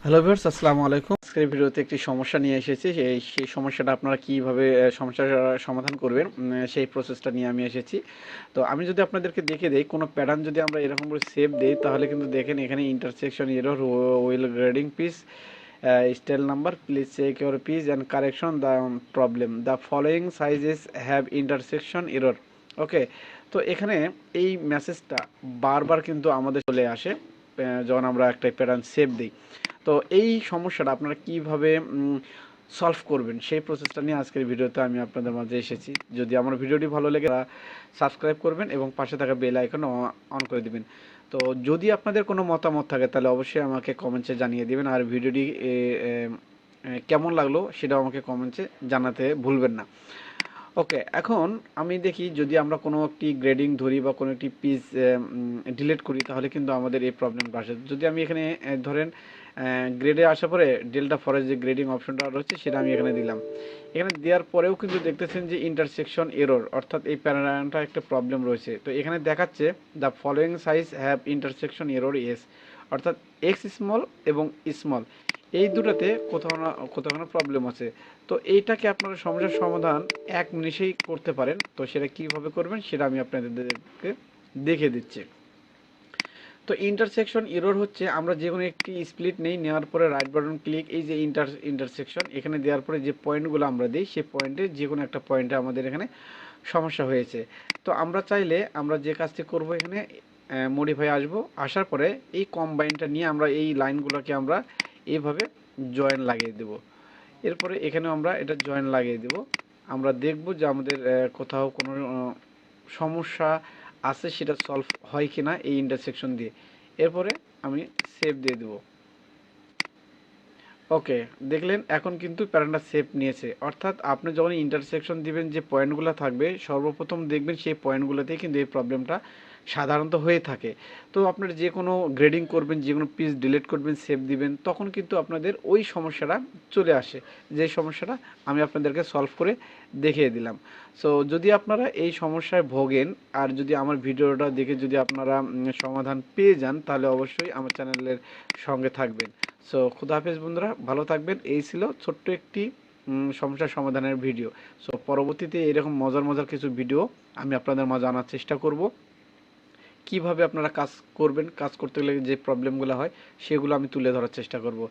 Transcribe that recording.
Hello viewers, আসসালামু আলাইকুম। আজকের ভিডিওতে একটি সমস্যা নিয়ে এসেছি। সেই সমস্যাটা আপনারা কিভাবে সমস্যার সমাধান করবেন সেই প্রসেসটা নিয়ে আমি এসেছি। তো আমি যদি আপনাদেরকে দেখে দেই, কোনো প্যাটার্ন যদি আমরা এরকম করে সেভ দেই, তাহলে কিন্তু দেখেন এখানে intersection error will grading piece style number please check your piece and correction the problem the following sizes have intersection error. Okay, তো এখানে এই মেসেজটা বারবার কিন্তু আমাদের চলে আসে যখন আমরা একটা প্যাটার্ন সেভ দিই। তো এই সমস্যাটা আপনারা কিভাবে সলভ করবেন সেই প্রসেসটা নিয়ে আজকের ভিডিওতে আমি আপনাদের মাঝে এসেছি। যদি আমার ভিডিওটি ভালো লেগে সাবস্ক্রাইব করবেন এবং পাশে থাকা বেল আইকন অন করে দিবেন। তো যদি আপনাদের কোনো মতামত থাকে তাহলে অবশ্যই আমাকে কমেন্টসে জানিয়ে দিবেন, আর ভিডিওটি কেমন লাগলো সেটাও আমাকে কমেন্টসে জানাতে ভুলবেন না। ওকে, এখন আমি দেখি যদি আমরা কোনো একটি গ্রেডিং ধরি বা কোনো একটি পিস ডিলিট করি, তাহলে কিন্তু আমাদের এই প্রবলেমটা আসে। যদি আমি এখানে ধরেন গ্রেডে আসার পরে ডেল্টা ফরেস্ট যে গ্রেডিং অপশনটা রয়েছে সেটা আমি এখানে দিলাম। এখানে দেওয়ার পরেও কিন্তু দেখতেছেন যে ইন্টারসেকশন এরর, অর্থাৎ এই প্যাটার্নটা একটা প্রবলেম রয়েছে। তো এখানে দেখাচ্ছে the following size have intersection error S, অর্থাৎ এক্স স্মল এবং স্মল এই দুটাতে কোথাও না কোথাও না প্রবলেম আছে। তো এইটাকে আপনারা সমস্যার সমাধান এক নিমিষেই করতে পারেন। তো সেটা কিভাবে করবেন সেটা আমি আপনাদেরকে দেখে দিচ্ছি। তো ইন্টারসেকশন এরর হচ্ছে আমরা যে কোনো একটি স্প্লিট নেওয়ার পরে রাইট বাটন ক্লিক, এই যে ইন্টারসেকশন এখানে দেওয়ার পরে যে পয়েন্টগুলো আমরা দিই সেই পয়েন্টে যে কোনো একটা পয়েন্টে আমাদের এখানে সমস্যা হয়েছে। তো আমরা চাইলে আমরা যে কাজটি করব, এখানে মডিফাই আসবো, আসার পরে এই কম্বাইনটা নিয়ে আমরা এই লাইনগুলোকে আমরা এইভাবে জয়েন লাগিয়ে দেব। এরপরে এখানেও আমরা এটা জয়েন লাগিয়ে দেব। আমরা দেখব যে আমাদের কোথাও কোনো সমস্যা আছে সেটা সলভ হয় কি না এই ইন্টারসেকশন দিয়ে। এরপরে আমি সেভ দিয়ে দেব। ওকে, দেখলেন এখন কিন্তু প্যাটার্নটা সেভ নিয়েছে। অর্থাৎ আপনি যখন ইন্টারসেকশন দিবেন, যে পয়েন্টগুলো থাকবে সর্বপ্রথম দেখবেন সেই পয়েন্টগুলোতেই কিন্তু এই প্রবলেমটা সাধারণত হয়ে থাকে। তো আপনার যে কোনো গ্রেডিং করবেন, যে কোনো পিস ডিলিট করবেন, সেভ দিবেন, তখন কিন্তু আপনাদের ওই সমস্যাটা চলে আসে, যে সমস্যাটা আমি আপনাদেরকে সলভ করে দেখিয়ে দিলাম। সো যদি আপনারা এই সমস্যায় ভোগেন আর যদি আমার ভিডিওটা দেখে যদি আপনারা সমাধান পেয়ে যান, তাহলে অবশ্যই আমার চ্যানেলের সঙ্গে থাকবেন। সো খুদা হাফেজ বন্ধুরা, ভালো থাকবেন। এই ছিল ছোট্ট একটি সমস্যার সমাধানের ভিডিও। সো পরবর্তীতে এরকম মজার মজার কিছু ভিডিও আমি আপনাদের মাঝে আনার চেষ্টা করব। কিভাবে আপনারা কাজ করবেন, কাজ করতে গেলে যে প্রবলেমগুলো হয় সেগুলো আমি তুলে ধরার চেষ্টা করব।